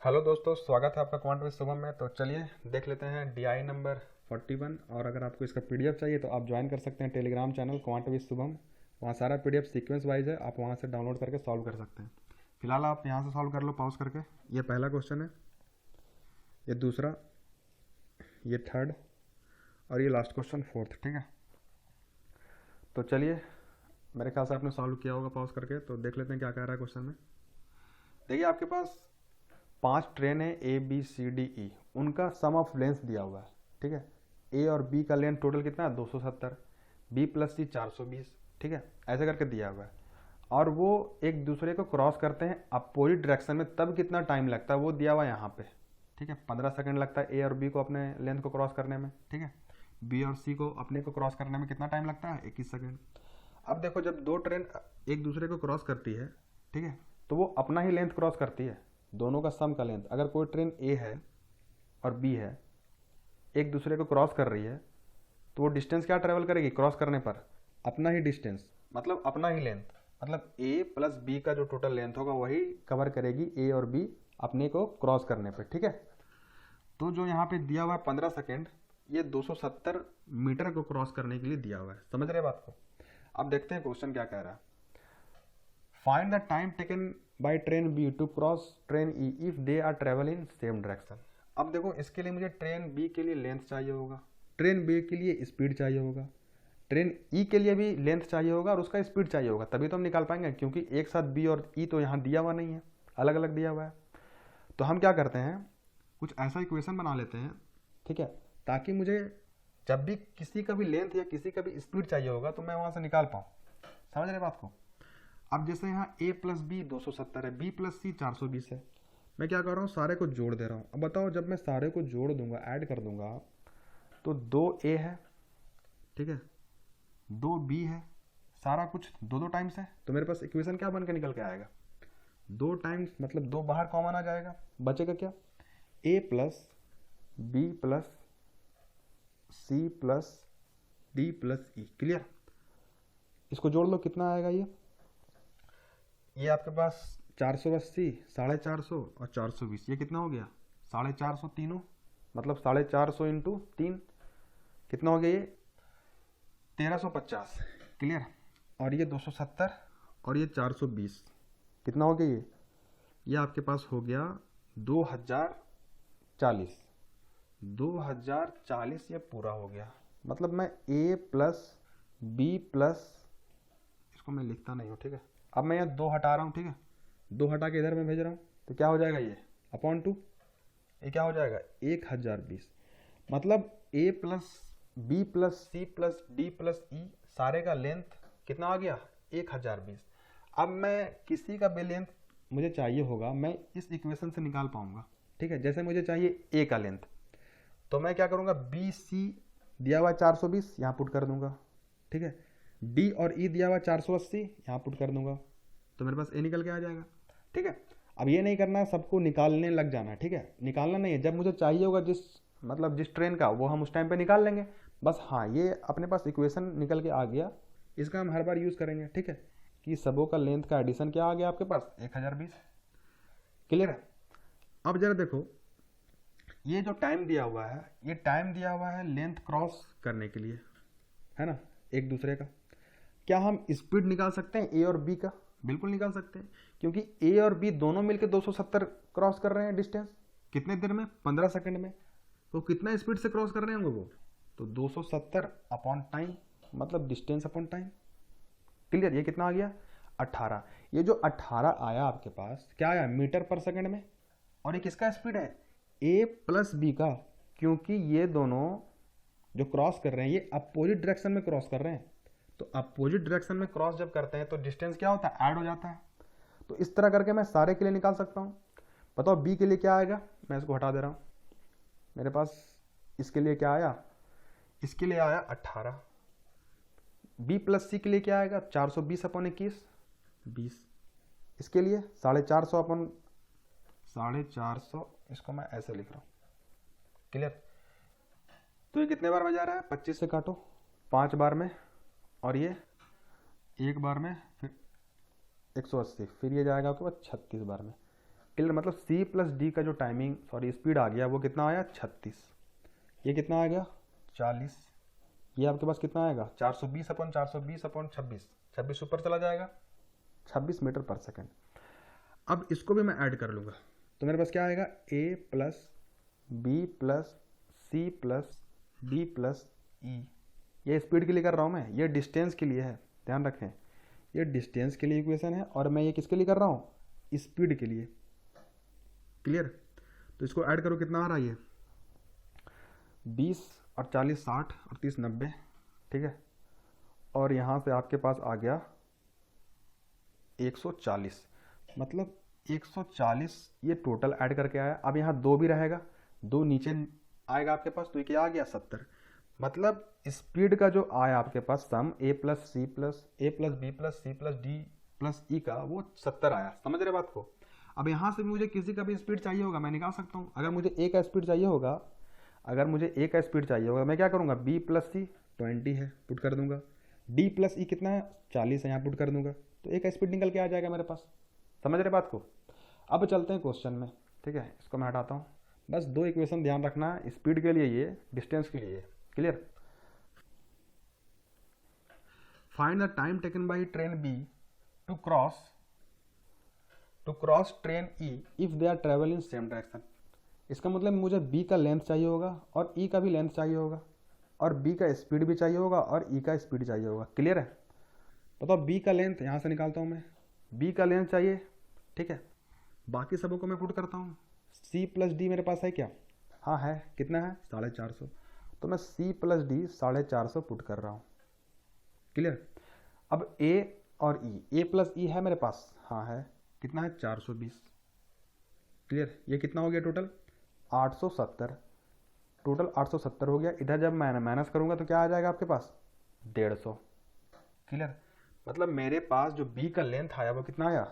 Hello दोस्तों, स्वागत है आपका क्वांट विद शुभम में। तो चलिए देख लेते हैं डीआई नंबर 41। और अगर आपको इसका पीडीएफ चाहिए तो आप ज्वाइन कर सकते हैं Telegram channel quant with Shubham. वहाँ सारा पीडीएफ सीक्वेंस वाइज है, आप वहाँ से डाउनलोड करके सॉल्व कर सकते हैं। फिलहाल आप यहाँ से सॉल्व कर लो पॉज करके। ये पहला क्वेश्चन है, ये दूसरा, ये थर्ड और ये लास्ट क्वेश्चन फोर्थ। ठीक है, तो चलिए, मेरे ख्याल से आपने सॉल्व किया होगा पॉज करके। तो देख लेते हैं क्या कह रहा है क्वेश्चन में। देखिए, आपके पास 5 ट्रेन है A B C D E, उनका सम ऑफ लेंथ दिया हुआ है। ठीक है, ए और बी का लेंथ टोटल कितना है 270, बी प्लस सी 420। ठीक है, ऐसे करके दिया हुआ है। और वो एक दूसरे को क्रॉस करते हैं अपोजिट डायरेक्शन में, तब कितना टाइम लगता है वो दिया हुआ है यहाँ पे। ठीक है, 15 सेकंड लगता है ए और बी को अपने लेंथ को क्रॉस करने में। ठीक है, बी और सी को अपने को क्रॉस करने में कितना टाइम लगता है 21 सेकंड। अब देखो, जब दो ट्रेन एक दूसरे को क्रॉस करती है, ठीक है, तो वो अपना ही लेंथ क्रॉस करती है, दोनों का सम का लेंथ। अगर कोई ट्रेन ए है और बी है, एक दूसरे को क्रॉस कर रही है, तो वो डिस्टेंस क्या ट्रेवल करेगी क्रॉस करने पर? अपना ही डिस्टेंस, मतलब अपना ही लेंथ। मतलब ए प्लस बी का जो टोटल लेंथ होगा वही कवर करेगी ए और बी अपने को क्रॉस करने पर। ठीक है, तो जो यहाँ पे दिया हुआ है 15 सेकेंड, ये 270 मीटर को क्रॉस करने के लिए दिया हुआ है। समझ रहे बात को? अब देखते हैं क्वेश्चन क्या कह रहा है। Find the time taken by train B to cross train E if they are travel in same direction. अब देखो, इसके लिए मुझे ट्रेन बी के लिए लेंथ चाहिए होगा, ट्रेन बी के लिए स्पीड चाहिए होगा, ट्रेन ई के लिए भी लेंथ चाहिए होगा और उसका स्पीड चाहिए होगा, तभी तो हम निकाल पाएंगे। क्योंकि एक साथ बी और ई तो यहाँ दिया हुआ नहीं है, अलग अलग दिया हुआ है। तो हम क्या करते हैं, कुछ ऐसा इक्वेशन बना लेते हैं, ठीक है, ताकि मुझे जब भी किसी का भी लेंथ या किसी का भी स्पीड चाहिए होगा तो मैं वहां से निकाल पाऊँ। समझ रहे बात को? अब जैसे यहाँ a प्लस बी 270 है, b प्लस सी 420 है। मैं क्या कर रहा हूँ, सारे को जोड़ दे रहा हूँ। अब बताओ, जब मैं सारे को जोड़ दूंगा, ऐड कर दूंगा, तो 2a है, ठीक है, 2b है, सारा कुछ दो दो टाइम्स है, तो मेरे पास इक्वेशन क्या बन के निकल के आएगा? 2 टाइम्स, मतलब 2 बाहर कॉमन आ जाएगा, बचेगा क्या? a plus B plus C plus D plus E. Clear? इसको जोड़ लो, कितना आएगा ये आपके पास 480, 450 और 420, ये कितना हो गया? 450 तीनों, मतलब 450 इंटू 3 कितना हो गया? ये 1350। क्लियर? और ये 270 और ये 420 कितना हो गया? ये आपके पास हो गया 2040। 2040 ये पूरा हो गया। मतलब मैं a प्लस बी प्लस, इसको मैं लिखता नहीं हूँ, ठीक है, अब मैं यहाँ 2 हटा रहा हूँ, ठीक है, 2 हटा के इधर मैं भेज रहा हूँ, तो क्या हो जाएगा ये अपॉन 2, ये क्या हो जाएगा 1020। मतलब a plus B plus C plus D plus E सारे का लेंथ कितना आ गया 1020। अब मैं किसी का भी लेंथ मुझे चाहिए होगा, मैं इस इक्वेशन से निकाल पाऊंगा। ठीक है, जैसे मुझे चाहिए a का लेंथ, तो मैं क्या करूंगा, बी सी दिया हुआ 420 यहाँ पुट कर दूंगा, ठीक है, डी और ई दिया हुआ 480 यहाँ पुट कर दूंगा, तो मेरे पास ए निकल के आ जाएगा। ठीक है, अब ये नहीं करना है सबको निकालने लग जाना है, ठीक है, निकालना नहीं है, जब मुझे चाहिए होगा जिस, मतलब जिस ट्रेन का, वो हम उस टाइम पे निकाल लेंगे बस। हाँ, ये अपने पास इक्वेशन निकल के आ गया, इसका हम हर बार यूज़ करेंगे। ठीक है, कि सबों का लेंथ का एडिशन क्या आ गया आपके पास 1020। क्लियर है? अब जरा देखो, ये जो टाइम दिया हुआ है, ये टाइम दिया हुआ है लेंथ क्रॉस करने के लिए, है ना, एक दूसरे का। क्या हम स्पीड निकाल सकते हैं ए और बी का? बिल्कुल निकाल सकते हैं, क्योंकि ए और बी दोनों मिलकर 270 क्रॉस कर रहे हैं डिस्टेंस। कितने देर में? 15 सेकंड में। तो कितना स्पीड से क्रॉस कर रहे होंगे वो? तो 270 अपॉन टाइम, मतलब डिस्टेंस अपॉन टाइम। क्लियर? ये कितना आ गया 18। ये जो 18 आया आपके पास, क्या आया मीटर पर सेकंड में। और ये किसका स्पीड है? ए प्लस बी का, क्योंकि ये दोनों जो क्रॉस कर रहे हैं ये अपोजिट डायरेक्शन में क्रॉस कर रहे हैं। तो अपोजिट डायरेक्शन में क्रॉस जब करते हैं तो डिस्टेंस क्या होता है, ऐड हो जाता है। तो इस तरह करके मैं सारे के लिए निकाल सकता हूँ। बताओ बी के लिए क्या आएगा, मैं इसको हटा दे रहा हूँ। मेरे पास इसके लिए क्या आया, इसके लिए आया 18। बी प्लस सी के लिए क्या आएगा 420 अपॉन 21 20। इसके लिए 450 अपॉन 450, इसको मैं ऐसे लिख रहा हूँ। क्लियर? तो ये कितने बार में जा रहा है, 25 से काटो, 5 बार में, और ये एक बार में, फिर 180, फिर ये जाएगा आपके पास 36 बार में। क्लियर, मतलब सी प्लस डी का जो टाइमिंग स्पीड आ गया वो कितना आया 36, ये कितना आ गया 40, ये आपके पास कितना आएगा 420/420/26, 26 ऊपर चला जाएगा 26 मीटर पर सेकेंड। अब इसको भी मैं ऐड कर लूँगा तो मेरे पास क्या आएगा a plus B plus C plus D plus E. ये स्पीड के लिए कर रहा हूँ मैं, ये डिस्टेंस के लिए है, ध्यान रखें ये डिस्टेंस के लिए इक्वेशन है और मैं ये किसके लिए कर रहा हूँ स्पीड के लिए। क्लियर, तो इसको ऐड करो कितना आ रहा है ये 20 और 40 60 और 30 90, ठीक है, और यहाँ से आपके पास आ गया 140, मतलब 140 ये टोटल ऐड करके आया। अब यहाँ 2 भी रहेगा, 2 नीचे आएगा आपके पास, तो ये क्या आ गया 70, मतलब स्पीड का जो आया आपके पास sum a plus C plus A plus B plus C plus D plus E का वो 70 आया। समझ रहे बात को। अब यहाँ से मुझे किसी का भी स्पीड चाहिए होगा मैं निकाल सकता हूँ। अगर मुझे a का स्पीड चाहिए होगा, मैं क्या करूँगा b प्लस सी 20 है पुट कर दूंगा, d प्लस ई कितना है 40 है यहाँ पुट कर दूंगा, तो a का स्पीड निकल के आ जाएगा मेरे पास। समझ रहे बात को। अब चलते हैं क्वेश्चन में, ठीक है, इसको मैं हटाता हूँ। बस 2 इक्वेशन ध्यान रखना है, स्पीड के लिए ये, डिस्टेंस के लिए। Clear, find the time taken by train B to cross train E if they are travel in same direction. इसका मतलब मुझे बी का लेंथ चाहिए होगा और ई का भी लेंथ चाहिए होगा और बी का स्पीड भी चाहिए होगा और ई का स्पीड चाहिए होगा। क्लियर है, बताओ बी का लेंथ यहाँ से निकालता हूँ मैं, बी का लेंथ चाहिए, ठीक है, बाकी सबों को मैं पुट करता हूँ। सी प्लस डी मेरे पास है क्या, हाँ है, कितना है 450, तो मैं सी प्लस डी 450 पुट कर रहा हूँ। क्लियर, अब ए और ई, ए प्लस ई है मेरे पास, हाँ है, कितना है 420। क्लियर, ये कितना हो गया टोटल 870, टोटल 870 हो गया। इधर जब मैं माइनस करूंगा तो क्या आ जाएगा आपके पास 150। क्लियर, मतलब मेरे पास जो बी का लेंथ आया वो कितना आया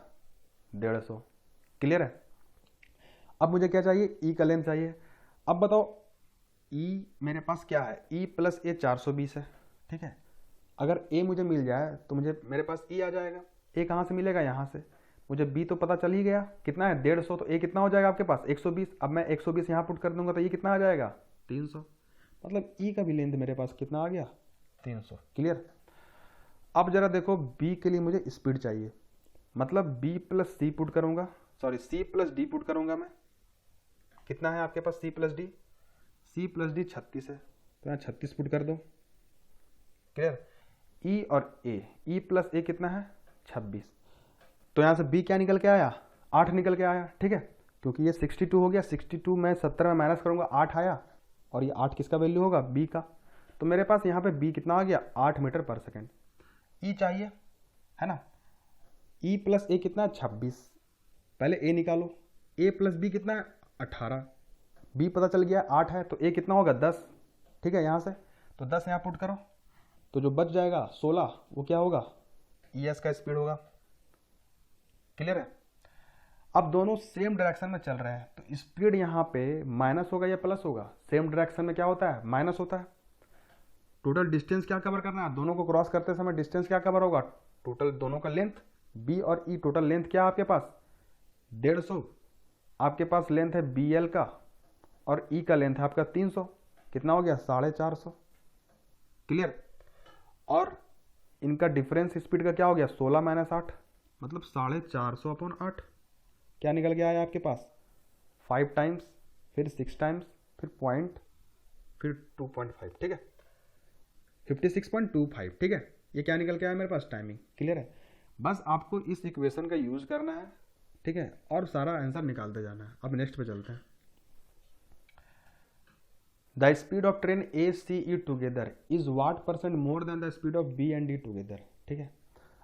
150। क्लियर है, अब मुझे क्या चाहिए ई का लेंथ चाहिए। अब बताओ ई मेरे पास क्या है, ई प्लस ए 420 है, ठीक है, अगर ए मुझे मिल जाए तो मेरे पास ई आ जाएगा। ए कहाँ से मिलेगा, यहाँ से। मुझे बी तो पता चल ही गया कितना है 150, तो ए कितना हो जाएगा आपके पास 120। अब मैं 120 यहाँ पुट कर दूंगा तो ये कितना आ जाएगा 300, मतलब ई का भी लेंथ मेरे पास कितना आ गया 300। क्लियर, अब जरा देखो बी के लिए मुझे स्पीड चाहिए, मतलब बी प्लस सी पुट करूंगा, सी प्लस डी पुट करूंगा मैं। कितना है आपके पास सी प्लस डी, 36 है, तो यहाँ 36 पुट कर दो। क्लियर, ई और ए, ई प्लस ए कितना है 26, तो यहाँ से बी क्या निकल के आया 8 निकल के आया, ठीक है, क्योंकि ये 62 हो गया, 62 में 70 में माइनस करूंगा 8 आया, और ये 8 किसका वैल्यू होगा बी का, तो मेरे पास यहाँ पे बी कितना आ गया 8 मीटर पर सेकेंड। ई चाहिए है ना, ई प्लस ए कितना है 26, पहले ए निकालो, ए प्लस बी कितना है 18, बी पता चल गया 8 है, तो ए कितना होगा 10, ठीक है, यहाँ से तो 10 यहाँ पुट करो, तो जो बच जाएगा 16 वो क्या होगा ई एस का स्पीड होगा। क्लियर है, अब दोनों सेम डायरेक्शन में चल रहे हैं तो स्पीड यहाँ पे माइनस होगा या प्लस होगा, सेम डायरेक्शन में क्या होता है माइनस होता है। टोटल डिस्टेंस क्या कवर करना है, दोनों को क्रॉस करते समय डिस्टेंस क्या कवर होगा, टोटल दोनों का लेंथ, बी और ई टोटल लेंथ क्या है आपके पास 150, आपके पास लेंथ है बी एल का और ई का लेंथ है आपका 300, कितना हो गया 450। क्लियर, और इनका डिफरेंस स्पीड का क्या हो गया 16 माइनस 8, मतलब 450/8, क्या निकल गया है आपके पास 5 टाइम्स, फिर 6 टाइम्स, फिर पॉइंट, फिर 2.5, ठीक है 56.25, ठीक है, ये क्या निकल के आया मेरे पास टाइमिंग। क्लियर है, बस आपको इस इक्वेशन का यूज करना है, ठीक है, और सारा आंसर निकालते जाना है। अब नेक्स्ट पे चलते हैं। The speed of train A C E together is what % more than the speed of B and D together, ठीक है।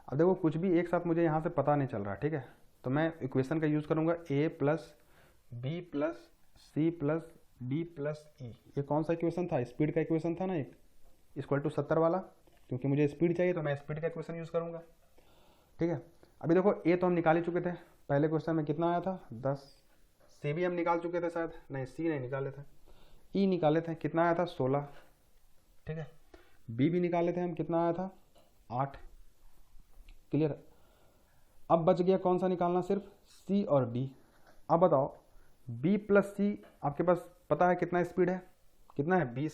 अब देखो कुछ भी एक साथ मुझे यहाँ से पता नहीं चल रहा, ठीक है, तो मैं इक्वेशन का यूज़ करूँगा A plus B plus C plus D plus E. ये कौन सा इक्वेशन था, स्पीड का इक्वेशन था ना एक, इक्वल टू 70 वाला, क्योंकि मुझे स्पीड चाहिए तो मैं स्पीड का इक्वेशन यूज़ करूँगा, ठीक है। अभी देखो ए तो हम निकाल ही चुके थे, पहले क्वेश्चन में कितना आया था 10, सी भी हम निकाल चुके थे शायद, नहीं सी नहीं निकाले थे, ई निकाले थे, कितना आया था 16, ठीक है, बी भी निकाले थे हम, कितना आया था 8। क्लियर, अब बच गया कौन सा निकालना, सिर्फ सी और डी। अब बताओ b प्लस सी आपके पास पता है कितना स्पीड है, कितना है 20,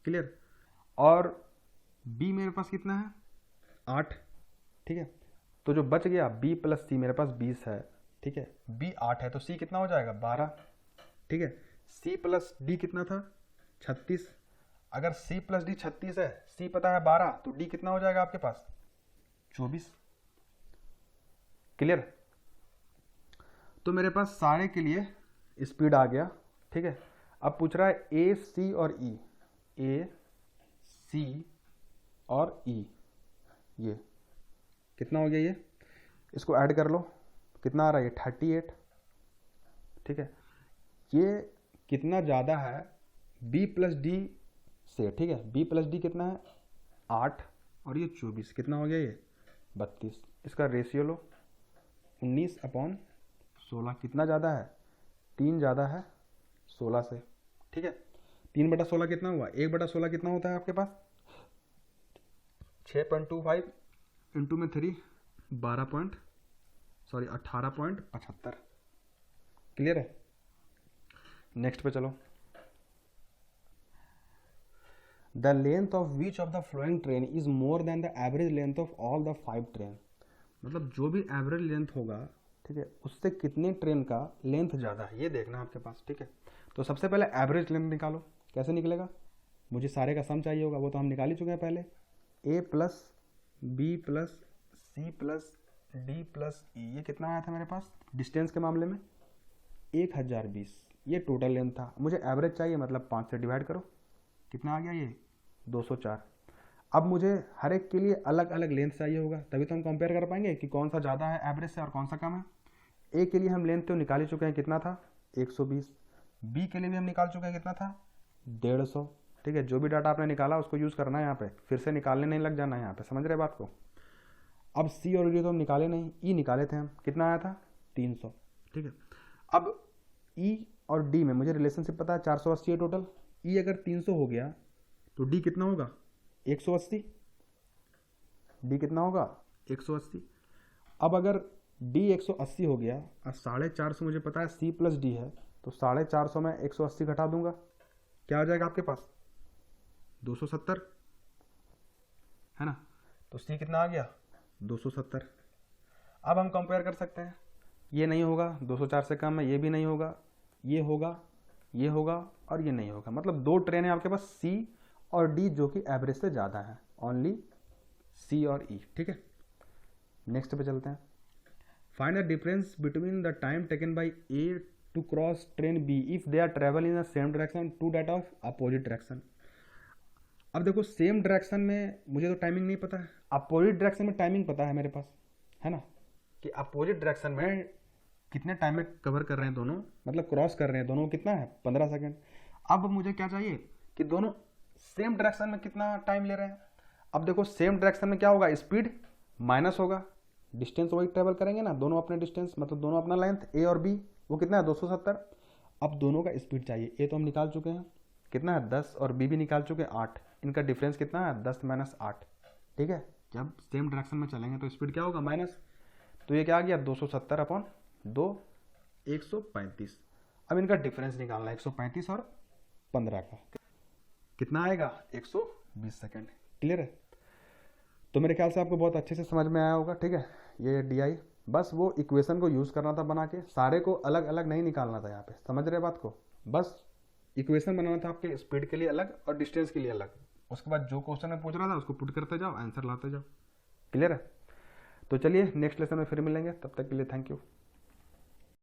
क्लियर। और b मेरे पास कितना है 8, ठीक है। तो जो बच गया b प्लस सी मेरे पास 20 है, ठीक है। b 8 है तो c कितना हो जाएगा 12, ठीक है। c प्लस d कितना था 36, अगर c प्लस d 36 है, c पता है 12, तो d कितना हो जाएगा आपके पास 24, क्लियर। तो मेरे पास सारे के लिए स्पीड आ गया, ठीक है। अब पूछ रहा है ए सी और ई, ए सी और ई, ये कितना हो गया, ये इसको ऐड कर लो, कितना आ रहा है ये 38, ठीक है। ये कितना ज़्यादा है b प्लस डी से, ठीक है। b प्लस डी कितना है 8 और ये 24, कितना हो गया ये 32। इसका रेशियो लो 19/16, कितना ज़्यादा है 3 ज़्यादा है 16 से, ठीक है। 3/16 कितना हुआ, 1/16 कितना होता है आपके पास 6.25 इंटू में 3 18.75, क्लियर है। नेक्स्ट पे चलो। The length of which of the flowing train is more than the average length of all the 5 train, मतलब जो भी एवरेज लेंथ होगा, ठीक है, उससे कितने ट्रेन का लेंथ ज़्यादा है ये देखना आपके पास, ठीक है। तो सबसे पहले एवरेज लेंथ निकालो, कैसे निकलेगा, मुझे सारे का सम चाहिए होगा, वो तो हम निकाल ही चुके हैं पहले। a plus B plus C plus D plus E, ये कितना आया था मेरे पास डिस्टेंस के मामले में 1020, ये टोटल लेंथ था। मुझे एवरेज चाहिए, मतलब 5 से डिवाइड करो, कितना आ गया ये 204। अब मुझे हर एक के लिए अलग अलग लेंथ चाहिए होगा, तभी तो हम कंपेयर कर पाएंगे कि कौन सा ज़्यादा है एवरेज से और कौन सा कम है। ए के लिए हम लेंथ तो निकाल ही चुके हैं, कितना था 120। बी के लिए भी हम निकाल चुके हैं, कितना था 150, ठीक है। जो भी डाटा आपने निकाला उसको यूज़ करना है यहाँ पे, फिर से निकालने नहीं लग जाना है यहाँ पे, समझ रहे बात को। अब सी और डी तो हम निकाले नहीं, ई निकाले थे हम, कितना आया था 300, ठीक है। अब ई और डी में मुझे रिलेशनशिप पता है 480 है टोटल। ई अगर 300 हो गया तो डी कितना होगा 180, डी कितना होगा 180। अब अगर डी 180 हो गया और 450 मुझे पता है सी प्लस डी है, तो 450 में 180 घटा दूंगा, क्या हो जाएगा आपके पास 270, है ना। तो सी कितना आ गया 270। अब हम कंपेयर कर सकते हैं, ये नहीं होगा 204 से कम है, ये भी नहीं होगा, ये होगा, ये होगा और ये नहीं होगा, मतलब 2 ट्रेन है आपके पास सी और डी जो कि एवरेज से ज़्यादा है, ओनली सी और ई, ठीक है। नेक्स्ट पे चलते हैं। Find the difference between the time taken by A to cross train B if they are travel in the same direction to that of opposite direction. अब देखो सेम डायरेक्शन में मुझे तो टाइमिंग नहीं पता है, अपोजिट डायरेक्शन में timing पता है मेरे पास, है ना, कि अपोजिट डायरेक्शन में कितने टाइम में कवर कर रहे हैं दोनों, मतलब क्रॉस कर रहे हैं दोनों, कितना है 15 सेकेंड। अब मुझे क्या चाहिए कि दोनों सेम डायरेक्शन में कितना टाइम ले रहे हैं। अब देखो सेम डायरेक्शन में क्या होगा, स्पीड माइनस होगा, डिस्टेंस वही ट्रेवल करेंगे ना, दोनों अपने डिस्टेंस, मतलब दोनों अपना लेंथ ए और बी, वो कितना है 270। अब दोनों का स्पीड चाहिए, ए तो हम निकाल चुके हैं कितना है 10 और बी भी निकाल चुके हैं 8, इनका डिफरेंस कितना है 10 - 8, ठीक है। जब सेम डायरेक्शन में चलेंगे तो स्पीड क्या होगा माइनस, तो ये क्या आ गया 270/2 135। अब इनका डिफरेंस निकालना है 135 और 15 का, कितना आएगा 120 सेकेंड, क्लियर है। तो मेरे ख्याल से आपको बहुत अच्छे से समझ में आया होगा, ठीक है। ये डी आई, बस वो इक्वेशन को यूज़ करना था बना के, सारे को अलग अलग नहीं निकालना था यहाँ पे, समझ रहे बात को, बस इक्वेशन बनाना था आपके स्पीड के लिए अलग और डिस्टेंस के लिए अलग। उसके बाद जो क्वेश्चन में पूछ रहा था उसको पुट करते जाओ, आंसर लाते जाओ, क्लियर है। तो चलिए नेक्स्ट लेसन में फिर मिलेंगे, तब तक के लिए थैंक यू।